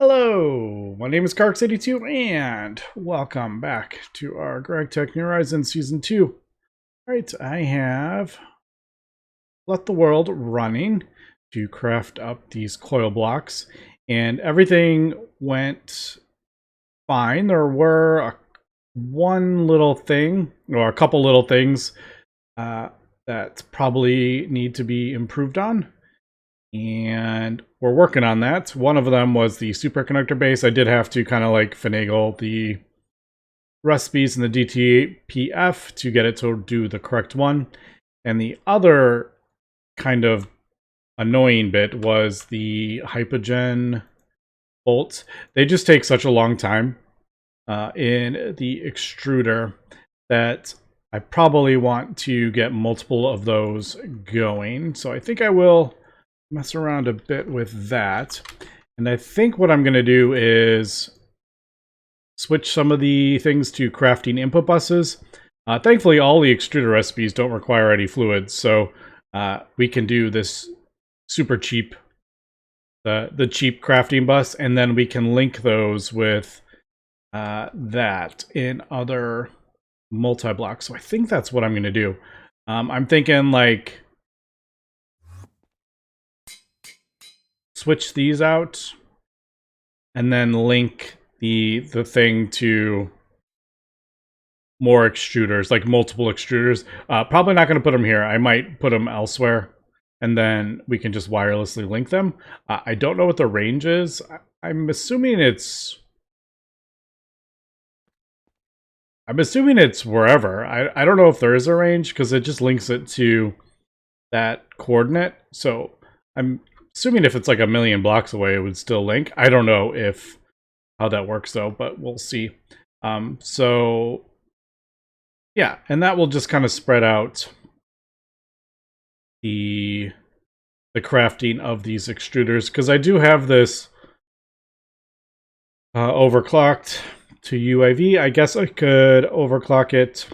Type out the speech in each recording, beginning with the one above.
Hello, my name is Carx82 and welcome back to our GregTech New Horizons Season 2. Alright, I have let the world running to craft up these coil blocks and everything went fine. There were one little thing, or a couple little things that probably need to be improved on. And we're working on that. One of them was the superconductor base. I did have to kind of like finagle the recipes in the DTPF to get it to do the correct one. And the other kind of annoying bit was the hypogen bolts. They just take such a long time in the extruder that I probably want to get multiple of those going. So I think I will mess around a bit with that. And I think what I'm going to do is switch some of the things to crafting input buses. Thankfully, all the extruder recipes don't require any fluids, so we can do this super cheap, the cheap crafting bus, and then we can link those with that in other multi-blocks. So I think that's what I'm going to do. I'm thinking like switch these out and then link the thing to more extruders, like multiple extruders. Probably not going to put them here. I might put them elsewhere and then we can just wirelessly link them. I don't know what the range is. I'm assuming it's wherever. I don't know if there is a range because it just links it to that coordinate. So I'm assuming if it's like a million blocks away, it would still link. I don't know how that works though, but we'll see. So yeah, and that will just kind of spread out the crafting of these extruders, because I do have this overclocked to UIV. I guess I could overclock it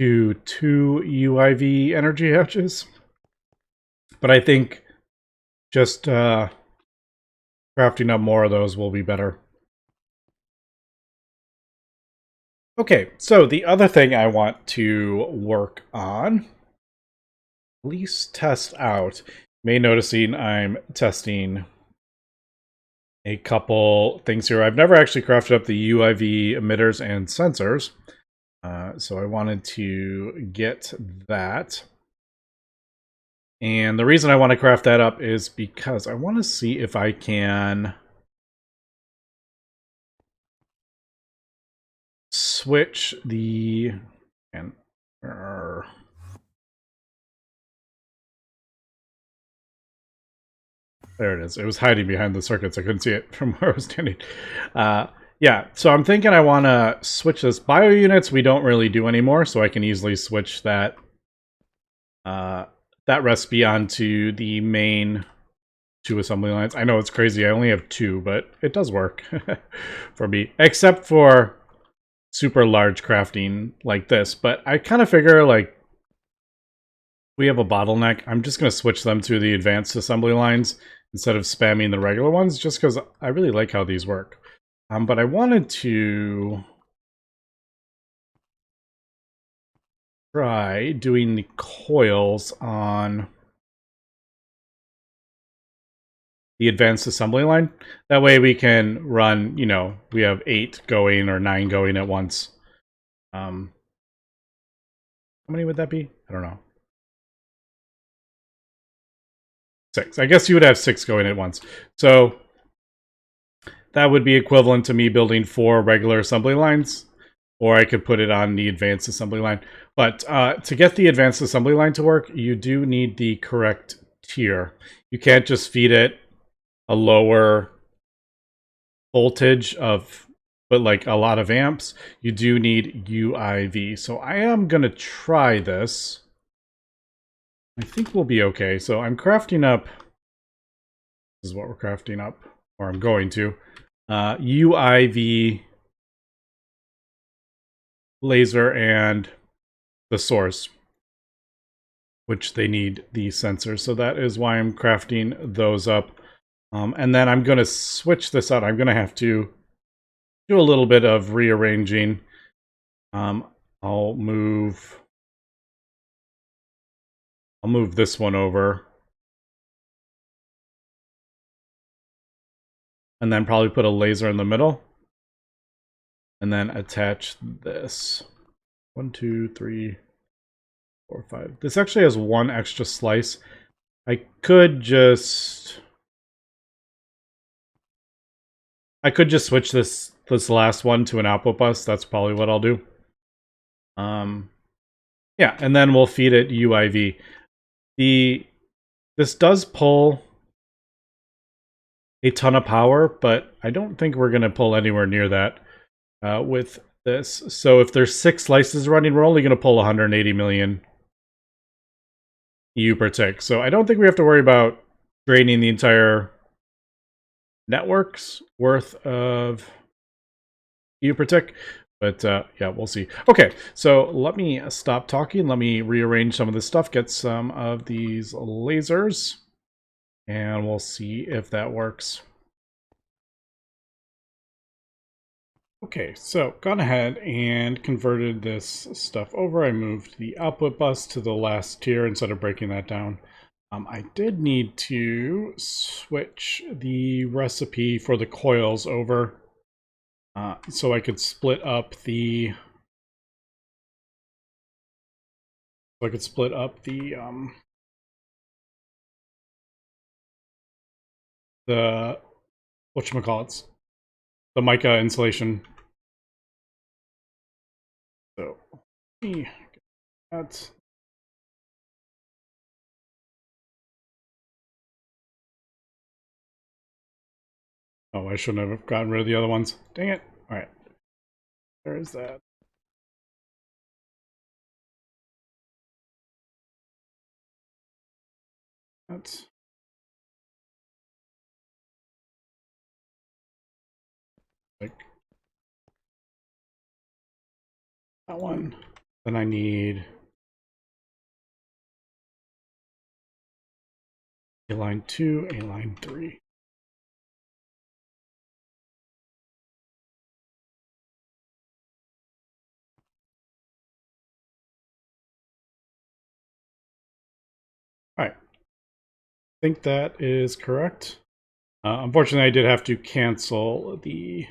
to 2 UIV energy hatches. But I think just crafting up more of those will be better. Okay, so the other thing I want to work on, at least test out, you may noticing I'm testing a couple things here. I've never actually crafted up the UIV emitters and sensors, so I wanted to get that. And the reason I want to craft that up is because I want to see if I can switch the there it is. It was hiding behind the circuits. I couldn't see it from where I was standing. Yeah, so I'm thinking I want to switch this. Bio units we don't really do anymore, so I can easily switch that that recipe onto the main 2 assembly lines. I know it's crazy. I only have 2, but it does work for me, except for super large crafting like this. But I kind of figure like we have a bottleneck. I'm just going to switch them to the advanced assembly lines instead of spamming the regular ones, just because I really like how these work. But I wanted to try doing the coils on the advanced assembly line. That way we can run, you know, we have 8 going or 9 going at once. How many would that be? I don't know. 6. I guess you would have 6 going at once. So that would be equivalent to me building 4 regular assembly lines, or I could put it on the advanced assembly line. But to get the advanced assembly line to work, you do need the correct tier. You can't just feed it a lower voltage but like a lot of amps. You do need UIV. So I am going to try this. I think we'll be okay. So I'm crafting up, this is what we're crafting up, or I'm going to, UIV laser and the source, which they need the sensors. So that is why I'm crafting those up And then I'm going to switch this out. I'm going to have to do a little bit of rearranging. I'll move this one over. And then probably put a laser in the middle. And then attach this. 1, 2, 3, 4, 5. This actually has one extra slice. I could just switch this last one to an output bus. That's probably what I'll do. Yeah, and then we'll feed it UIV. This does pull a ton of power, but I don't think we're going to pull anywhere near that with this. So if there's 6 slices running, we're only going to pull 180 million EU per tick. So I don't think we have to worry about draining the entire network's worth of EU per tick. But yeah, we'll see. Okay, so let me stop talking. Let me rearrange some of this stuff, get some of these lasers, and we'll see if that works. Okay, so gone ahead and converted this stuff over. I moved the output bus to the last tier instead of breaking that down. I did need to switch the recipe for the coils over so I could split up the the whatchamacallits, the mica insulation. So that's oh, I shouldn't have gotten rid of the other ones. Dang it. All right. There's that. That's like that one. Then I need a line 2, a line 3. All right. I think that is correct. Unfortunately, I did have to cancel the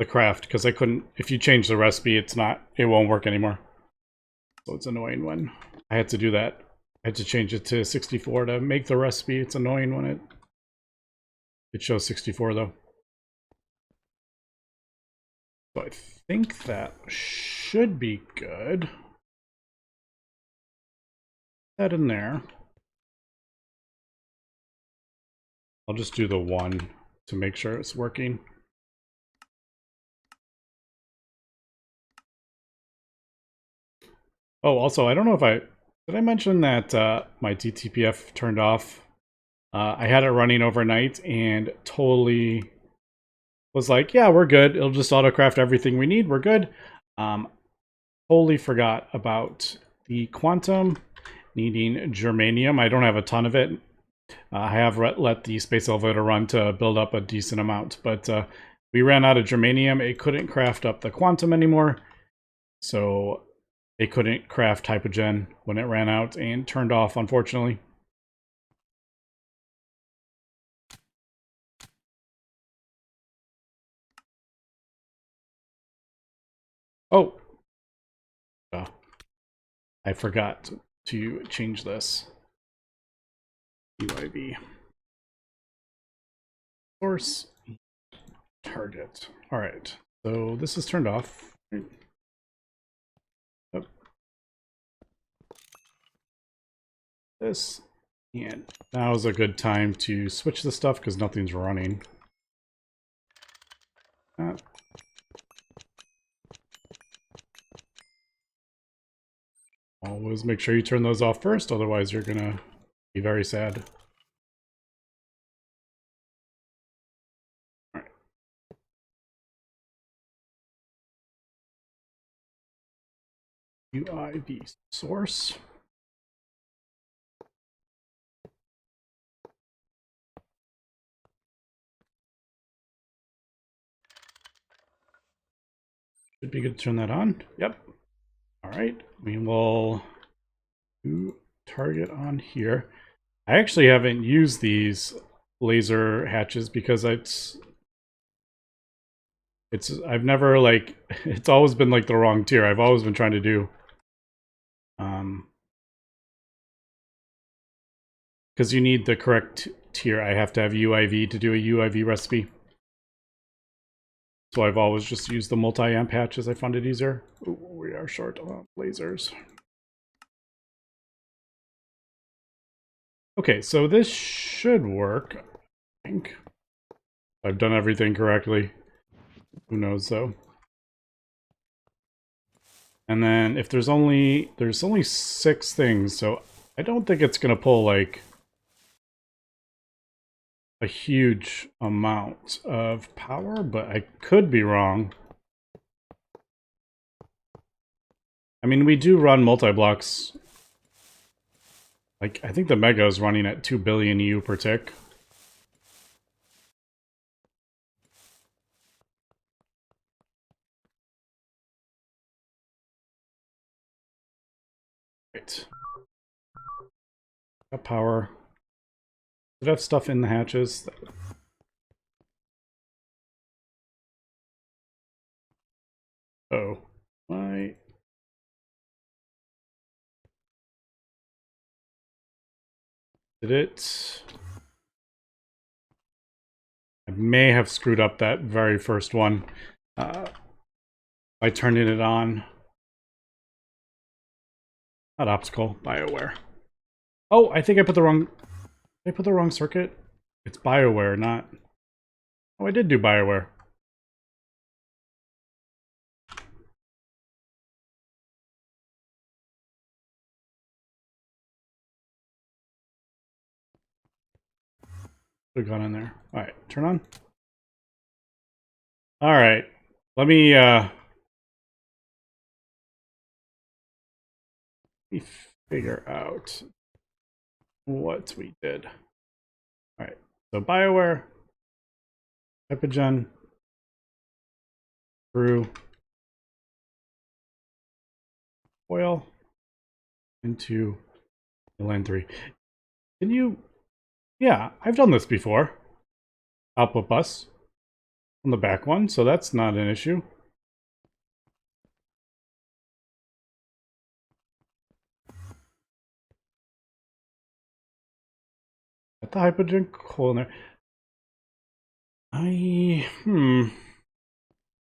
craft because I couldn't. If you change the recipe, it won't work anymore. So it's annoying when I had to do that. I had to change it to 64 to make the recipe. It's annoying when it shows 64 though. So I think that should be good. That in there. I'll just do the 1 to make sure it's working. Oh, also, I don't know if did I mention that my DTPF turned off? I had it running overnight and totally was like, yeah, we're good. It'll just autocraft everything we need. We're good. Totally forgot about the quantum needing germanium. I don't have a ton of it. I have let the space elevator run to build up a decent amount, but we ran out of germanium. It couldn't craft up the quantum anymore. So it couldn't craft hypogen when it ran out and turned off, unfortunately. Oh, I forgot to change this. UIV. Source. Target. All right. So this is turned off. Oh. This. And now is a good time to switch the stuff because nothing's running. Always make sure you turn those off first, otherwise you're gonna be very sad. All right. UIV source. Should be good to turn that on. Yep. All right. We will do target on here. I actually haven't used these laser hatches because I've never like it's always been like the wrong tier. I've always been trying to do because you need the correct tier. I have to have UIV to do a UIV recipe. So I've always just used the multi-amp hatches. I found it easier. Ooh, we are short on lasers. Okay, so this should work, I think. I've done everything correctly. Who knows though? And then if there's only 6 things, so I don't think it's gonna pull like a huge amount of power, but I could be wrong. I mean, we do run multi-blocks. Like, I think the Mega is running at 2 billion EU per tick. Right. Got power. Did I have stuff in the hatches? Oh. Why? Did it? I may have screwed up that very first one by turning it on. Not optical, BioWare. Oh, I think I put the wrong... Did I put the wrong circuit? It's BioWare, not... Oh, I did do BioWare. Should have gone in there. Alright, turn on. Alright. Let me figure out what we did. Alright, so BioWare, Epigen, through oil into the line 3. Can you... Yeah, I've done this before. Output bus on the back one, so that's not an issue. Got the hydrogen coil in there.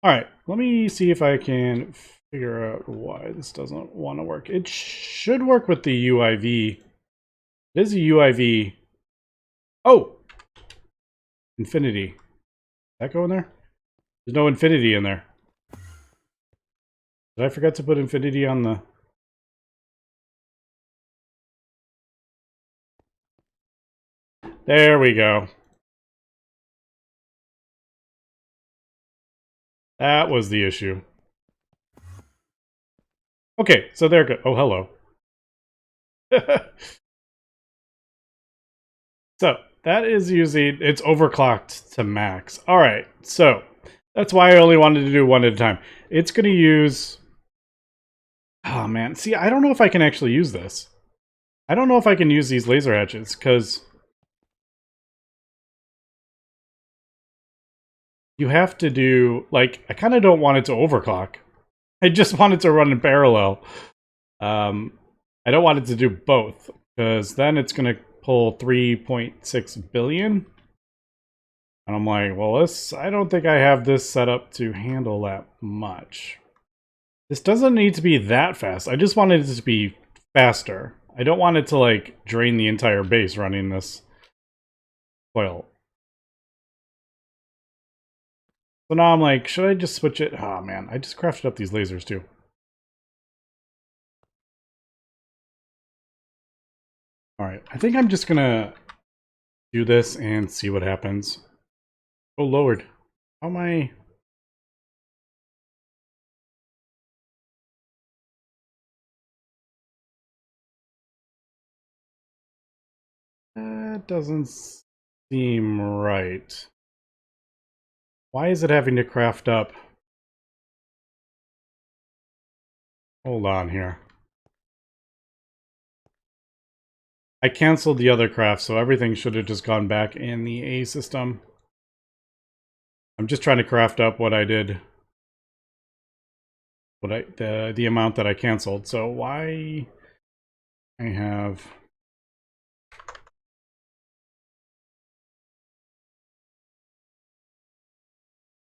Alright, let me see if I can figure out why this doesn't want to work. It should work with the UIV. It is a UIV. Oh! Infinity. Did that go in there? There's no infinity in there. Did I forget to put infinity on the... There we go. That was the issue. Okay, so there go. Oh, hello. So, that is using... It's overclocked to max. Alright, so... That's why I only wanted to do one at a time. It's going to use... Oh, man. See, I don't know if I can actually use this. I don't know if I can use these laser hatches, because... You have to do... Like, I kind of don't want it to overclock. I just want it to run in parallel. I don't want it to do both, because then it's going to pull 3.6 billion. And I'm like, well, this... I don't think I have this set up to handle that much. This doesn't need to be that fast. I just wanted it to be faster. I don't want it to, like, drain the entire base running this coil. So now I'm like, should I just switch it? Oh, man. I just crafted up these lasers, too. Alright, I think I'm just gonna do this and see what happens. Oh, Lord. How am I... That doesn't seem right. Why is it having to craft up? Hold on here. I canceled the other craft, so everything should have just gone back in the A system. I'm just trying to craft up what I did. The amount that I canceled. So why I have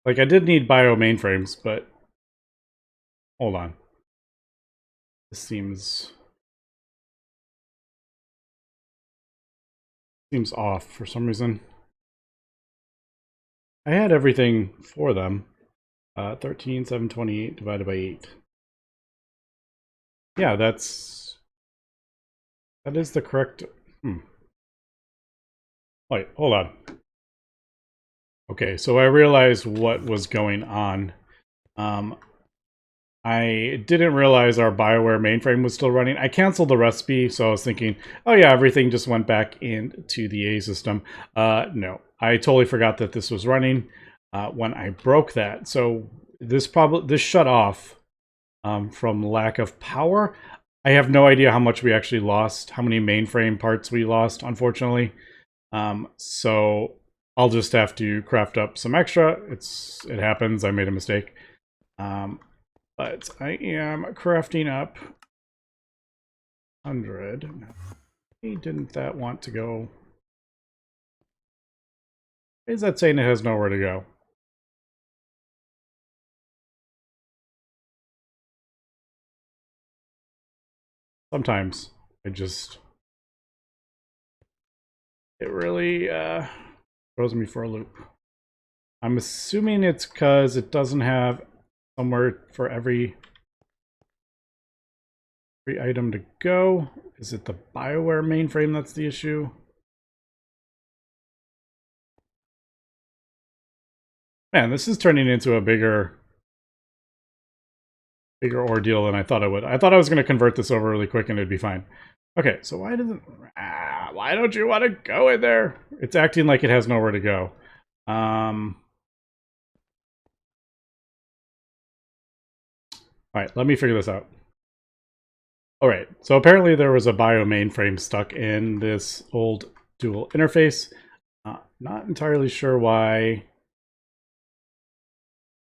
like I did need bio mainframes, but hold on. This seems off for some reason. I had everything for them. 13,728 divided by 8. Yeah, that is the correct. Wait, hold on. Okay, so I realized what was going on. I didn't realize our BioWare mainframe was still running. I canceled the recipe, so I was thinking, oh yeah, everything just went back into the A system. No, I totally forgot that this was running when I broke that. So this shut off from lack of power. I have no idea how much we actually lost, how many mainframe parts we lost, unfortunately. So I'll just have to craft up some extra. It happens. I made a mistake. But I am crafting up 100. Why didn't that want to go? Why is that saying it has nowhere to go? Sometimes it really throws me for a loop. I'm assuming it's because it doesn't have somewhere for every item to go. Is it the BioWare mainframe that's the issue? Man, this is turning into a bigger ordeal than I thought it would. I thought I was going to convert this over really quick and it'd be fine. Okay, so why don't you want to go in there? It's acting like it has nowhere to go. All right, let me figure this out. All right, so apparently there was a bio mainframe stuck in this old dual interface. Not entirely sure why it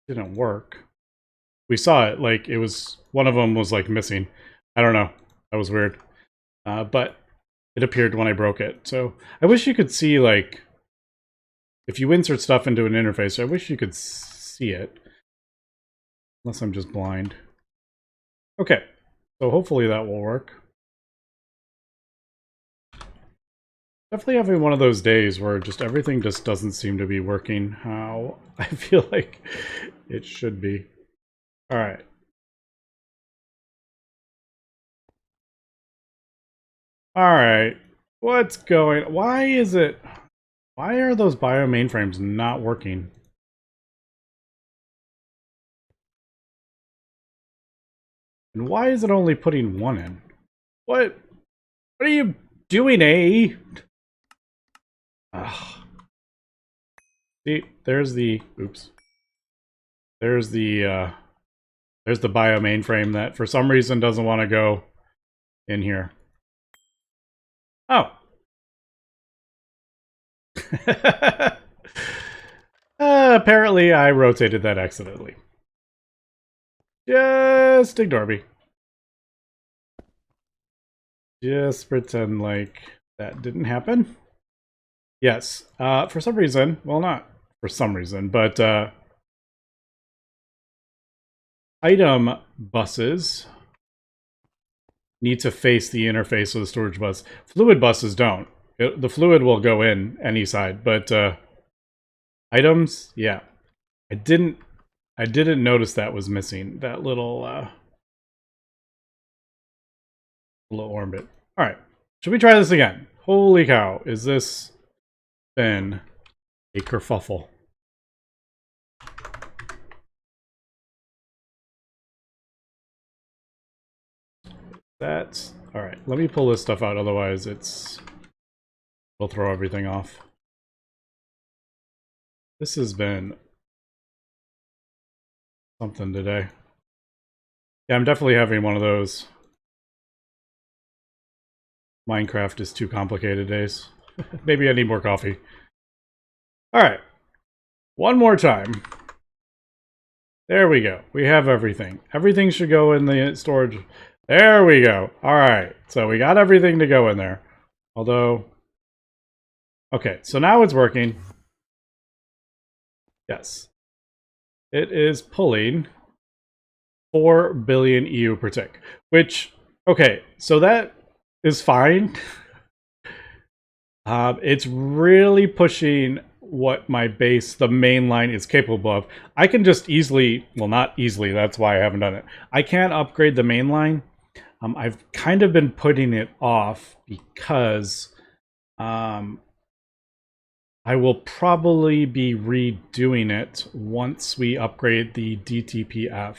didn't work. We saw it, like it was, one of them was like missing. I don't know, that was weird. But it appeared when I broke it. So I wish you could see, like, if you insert stuff into an interface, I wish you could see it. Unless I'm just blind. Okay, so hopefully that will work. Definitely having one of those days where just everything just doesn't seem to be working how I feel like it should be. All right. All right. What's going? Why are those bio mainframes not working? And why is it only putting one in? What are you doing, A? Ugh. See, there's the oops. There's the bio mainframe that for some reason doesn't want to go in here. Oh. Apparently I rotated that accidentally. Just ignore me. Just pretend like that didn't happen. Yes, for some reason, well, not for some reason, but item buses need to face the interface of the storage bus. Fluid buses don't. The fluid will go in any side, but items, yeah. I didn't notice that was missing. That little orbit. All right, should we try this again? Holy cow, is this been a kerfuffle? That's all right. Let me pull this stuff out, otherwise it'll throw everything off. This has been something today. Yeah, I'm definitely having one of those Minecraft is too complicated days. Maybe I need more coffee. All right, one more time. There we go. We have everything. Everything should go in the storage. There we go. All right, so we got everything to go in there. Although, okay, so now it's working. Yes. It is pulling 4 billion EU per tick, which, okay, so that is fine. It's really pushing what my base, the main line, is capable of. I can just easily, well, not easily, that's why I haven't done it. I can't upgrade the main line. I've kind of been putting it off because I will probably be redoing it once we upgrade the DTPF.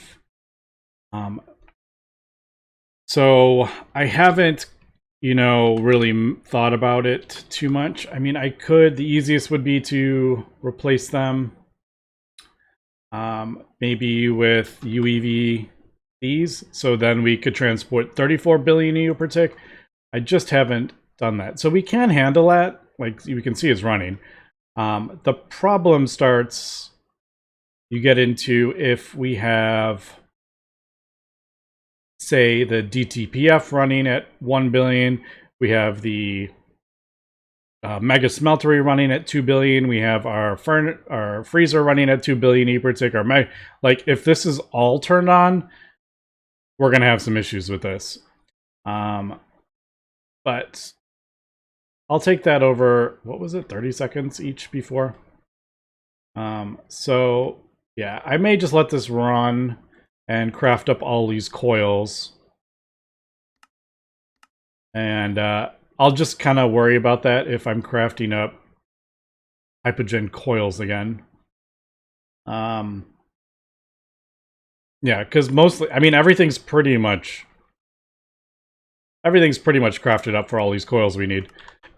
So I haven't, really thought about it too much. I mean, I could, the easiest would be to replace them maybe with UEV these, so then we could transport 34 billion EU per tick. I just haven't done that. So we can handle that. Like you can see it's running. The problem starts, you get into if we have, say, the DTPF running at 1 billion, we have the Mega Smeltery running at 2 billion, we have our freezer running at 2 billion E per tick, like if this is all turned on, we're gonna have some issues with this. But I'll take that over, what was it, 30 seconds each before? So yeah, I may just let this run and craft up all these coils. And I'll just kind of worry about that if I'm crafting up hypogen coils again. Yeah, because mostly, I mean, everything's pretty much crafted up for all these coils we need.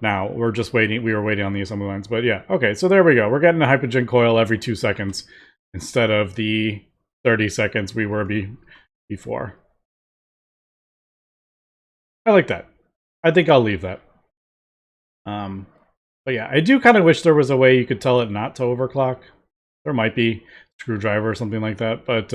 Now, we're just waiting, we were waiting on the assembly lines, but yeah, okay, so there we go. We're getting a hypogen coil every 2 seconds instead of the 30 seconds we were before. I like that. I think I'll leave that. But yeah, I do kind of wish there was a way you could tell it not to overclock. There might be screwdriver or something like that, but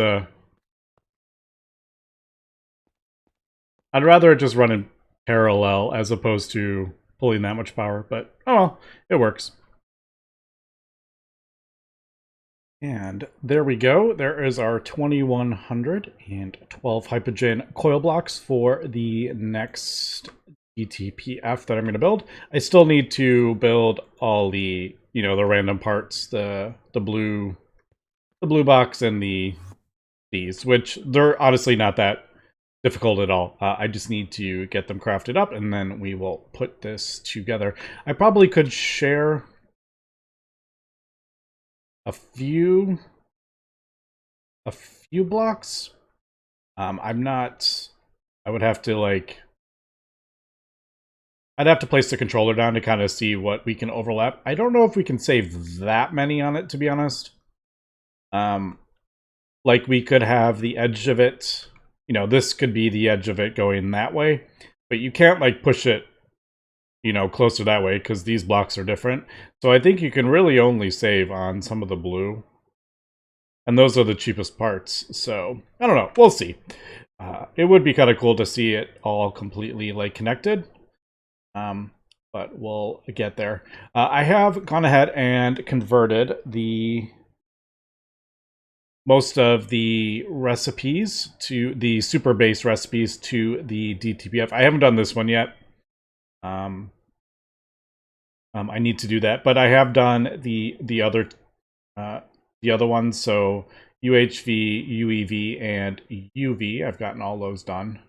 I'd rather it just run in parallel as opposed to pulling that much power, but oh well, it works. And there we go. There is our 2112 hypogen coil blocks for the next DTPF that I'm going to build. I still need to build all the, the random parts, the blue box and these, which they're honestly not that difficult at all. I just need to get them crafted up, and then we will put this together. I probably could share a few blocks. I'm not. I would have to I'd have to place the controller down to kind of see what we can overlap. I don't know if we can save that many on it, to be honest. Like we could have the edge of it. This could be the edge of it going that way, but you can't like push it, closer that way because these blocks are different. So I think you can really only save on some of the blue. And those are the cheapest parts. So I don't know. We'll see. It would be kind of cool to see it all completely like connected. But we'll get there. I have gone ahead and converted most of the recipes to the super base recipes to the DTPF. I haven't done this one yet. I need to do that, but I have done the other ones. So UHV, UEV, and UV. I've gotten all those done.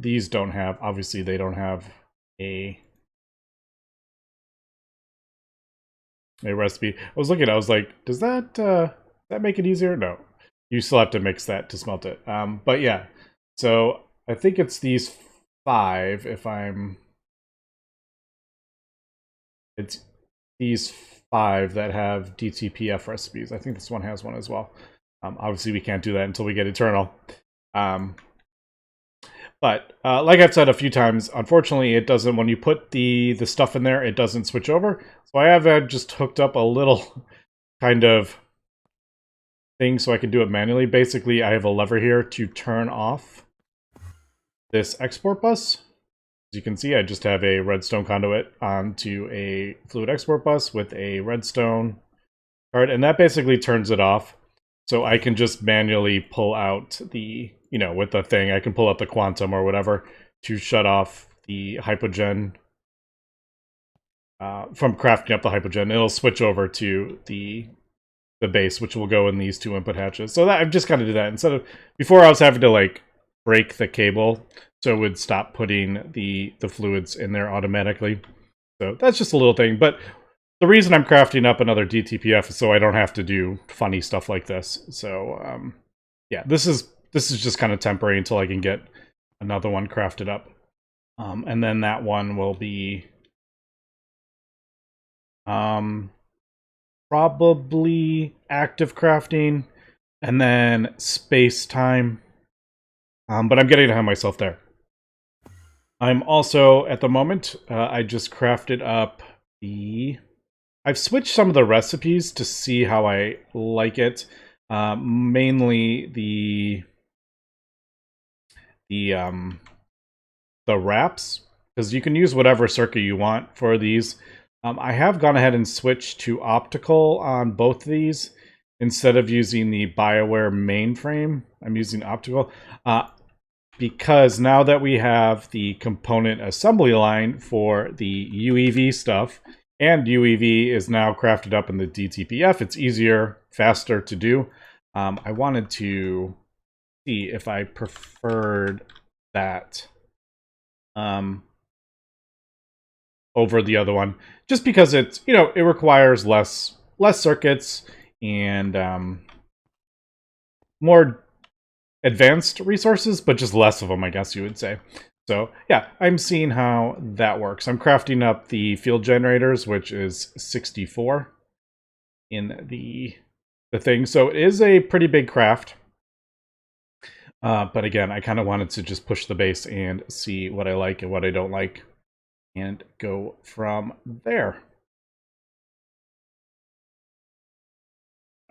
These don't have, obviously, they don't have a recipe. I was looking, I was like, does that make it easier? No, you still have to mix that to smelt it. But yeah, so I think it's these 5. It's these 5 that have DTPF recipes. I think this one has one as well. Obviously, we can't do that until we get Eternal. But like I've said a few times, unfortunately, it doesn't. When you put the stuff in there, it doesn't switch over. So I have just hooked up a little kind of thing so I can do it manually. Basically, I have a lever here to turn off this export bus. As you can see, I just have a redstone conduit onto a fluid export bus with a redstone card, and that basically turns it off. So I can just manually pull out the, with the thing, I can pull out the quantum or whatever to shut off the hypogen from crafting up the hypogen. It'll switch over to the base, which will go in these two input hatches. So that I've just kind of did that instead of before I was having to like break the cable so it would stop putting the fluids in there automatically. So that's just a little thing, but the reason I'm crafting up another DTPF is so I don't have to do funny stuff like this. So yeah, this is just kind of temporary until I can get another one crafted up, and then that one will be probably active crafting and then space time. But I'm getting ahead of myself there. I'm also at the moment I just crafted up I've switched some of the recipes to see how I like it. Mainly the wraps, because you can use whatever circuit you want for these. I have gone ahead and switched to optical on both of these instead of using the BioWare mainframe. I'm using optical because now that we have the component assembly line for the UEV stuff, and UEV is now crafted up in the DTPF, it's easier, faster to do. I wanted to see if I preferred that over the other one, just because it's, it requires less circuits and more advanced resources, but just less of them, I guess you would say. So yeah, I'm seeing how that works. I'm crafting up the field generators, which is 64 in the thing. So it is a pretty big craft. But again, I kind of wanted to just push the base and see what I like and what I don't like and go from there.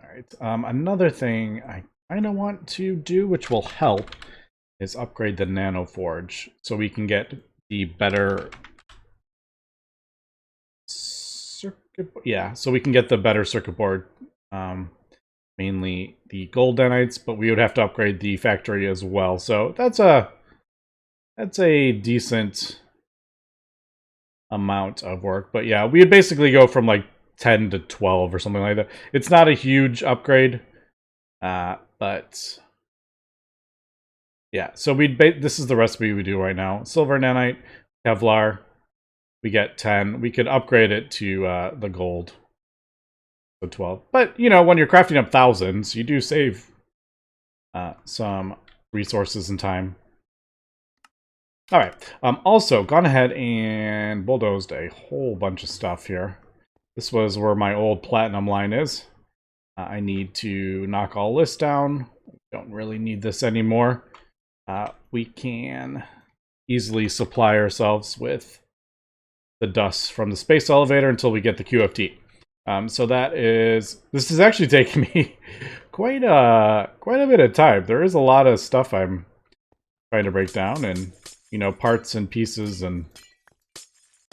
All right. Another thing I kind of want to do, which will help, is upgrade the Nano Forge so we can get the better circuit. Yeah, so we can get the better circuit board. Mainly the gold denites, but we would have to upgrade the factory as well. So that's a decent amount of work. But yeah, we would basically go from like 10 to 12 or something like that. It's not a huge upgrade, but yeah. So this is the recipe we do right now: silver nanite, Kevlar. We get 10. We could upgrade it to the gold. So 12. But, when you're crafting up thousands, you do save some resources and time. All right. Also, gone ahead and bulldozed a whole bunch of stuff here. This was where my old platinum line is. I need to knock all this down. Don't really need this anymore. We can easily supply ourselves with the dust from the space elevator until we get the QFT. So this is actually taking me quite a bit of time. There is a lot of stuff I'm trying to break down, and parts and pieces, and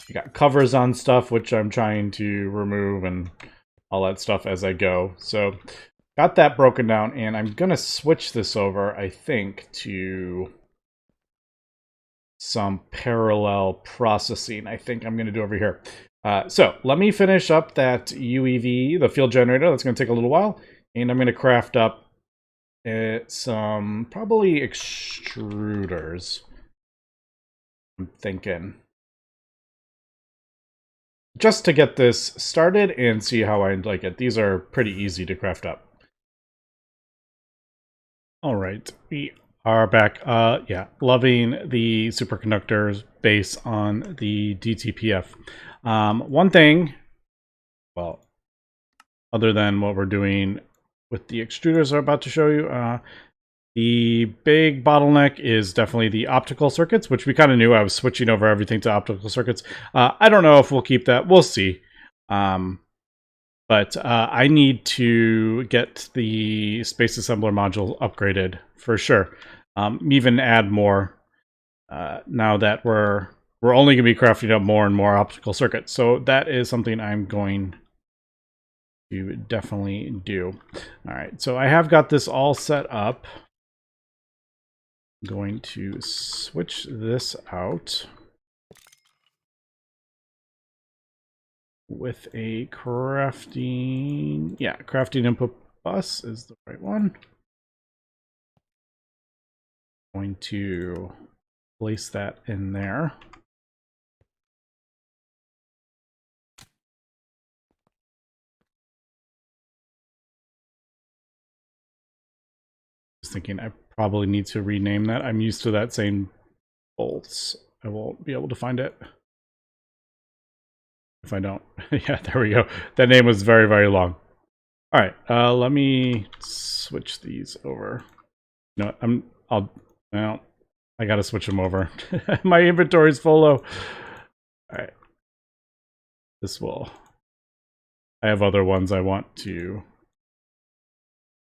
you got covers on stuff which I'm trying to remove and all that stuff as I go. So got that broken down, and I'm gonna switch this over, I think, to some parallel processing. I think I'm gonna do over here. So let me finish up that UEV, the field generator. That's going to take a little while. And I'm going to craft up some probably extruders. I'm thinking. Just to get this started and see how I like it. These are pretty easy to craft up. All right. We are back. Yeah, loving the superconductors base on the DTPF. One thing, well, other than what we're doing with the extruders I'm about to show you. The big bottleneck is definitely the optical circuits, which we kind of knew. I was switching over everything to optical circuits. I don't know if we'll keep that. We'll see. But I need to get the space assembler module upgraded for sure. Even add more now that we're only going to be crafting up more and more optical circuits. So that is something I'm going to definitely do. All right, so I have got this all set up. I'm going to switch this out with a crafting, crafting input bus is the right one. Going to place that in there. Just thinking I probably need to rename that. I'm used to that saying bolts. I won't be able to find it if I don't. Yeah, there we go. That name was very, very long. All right, let me switch these over. No, I gotta switch them over. My inventory's full. All right, this will. I have other ones I want to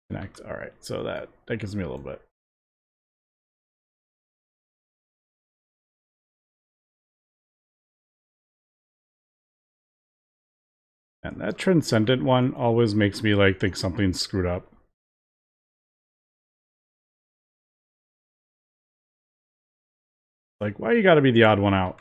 connect. All right, so that gives me a little bit. And that transcendent one always makes me like think something's screwed up. Like, why you gotta be the odd one out?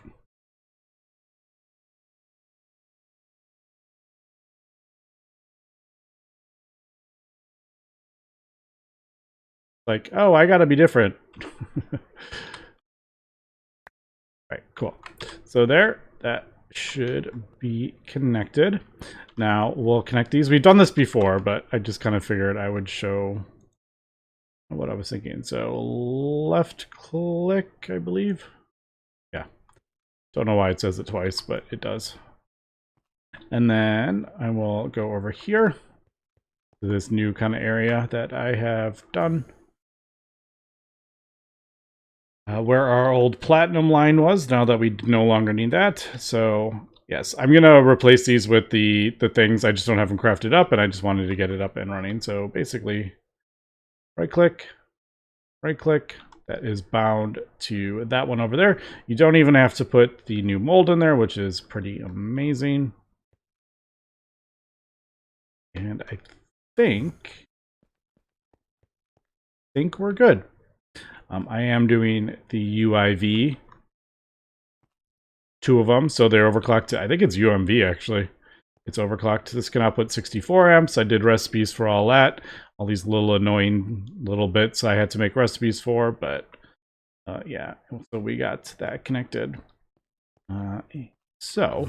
Like, oh, I gotta be different. Right, cool. So there, that should be connected. Now we'll connect these. We've done this before, but I just kind of figured I would show what I was thinking. So left click, I believe. Yeah. Don't know why it says it twice, but it does. And then I will go over here to this new kind of area that I have done. Where our old platinum line was, now that we no longer need that. So yes, I'm gonna replace these with the things. I just don't have them crafted up, and I just wanted to get it up and running. So basically, right click, that is bound to that one over there. You don't even have to put the new mold in there, which is pretty amazing. And I think we're good. I am doing the UIV, 2 of them, so they're overclocked to, I think it's UMV actually. It's overclocked. This can output 64 amps. I did recipes for all that. All these little annoying little bits I had to make recipes for, but yeah, so we got that connected. So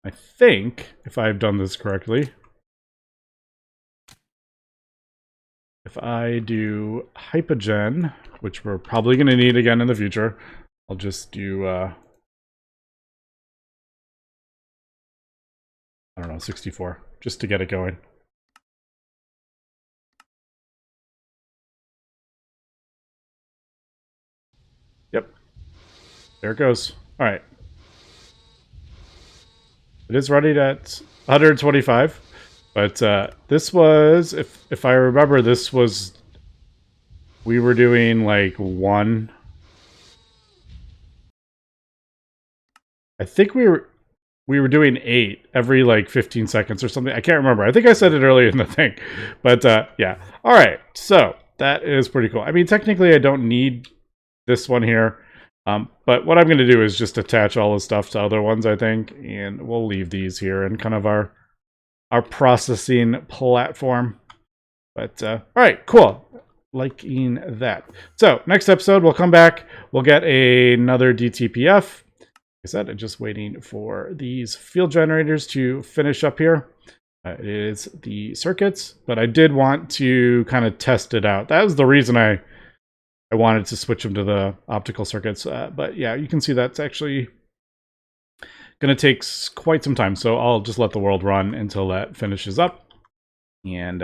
I think if I've done this correctly, if I do hypogen, which we're probably going to need again in the future, I'll just do, I don't know, 64, just to get it going. Yep. There it goes. All right. It is running at 125, but this was, if I remember, this was, we were doing like one. I think we were doing 8 every like 15 seconds or something. I can't remember. I think I said it earlier in the thing, but yeah. All right, so that is pretty cool. I mean, technically, I don't need this one here, but what I'm going to do is just attach all the stuff to other ones, I think, and we'll leave these here in kind of our processing platform. But all right, cool. Liking that. So next episode, we'll come back. We'll get another DTPF. I said, I'm just waiting for these field generators to finish up here. It is the circuits, but I did want to kind of test it out. That was the reason I wanted to switch them to the optical circuits. But yeah, you can see that's actually going to take quite some time. So I'll just let the world run until that finishes up. And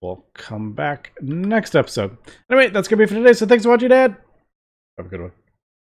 we'll come back next episode. Anyway, that's going to be for today, so thanks for watching, Dad. Have a good one.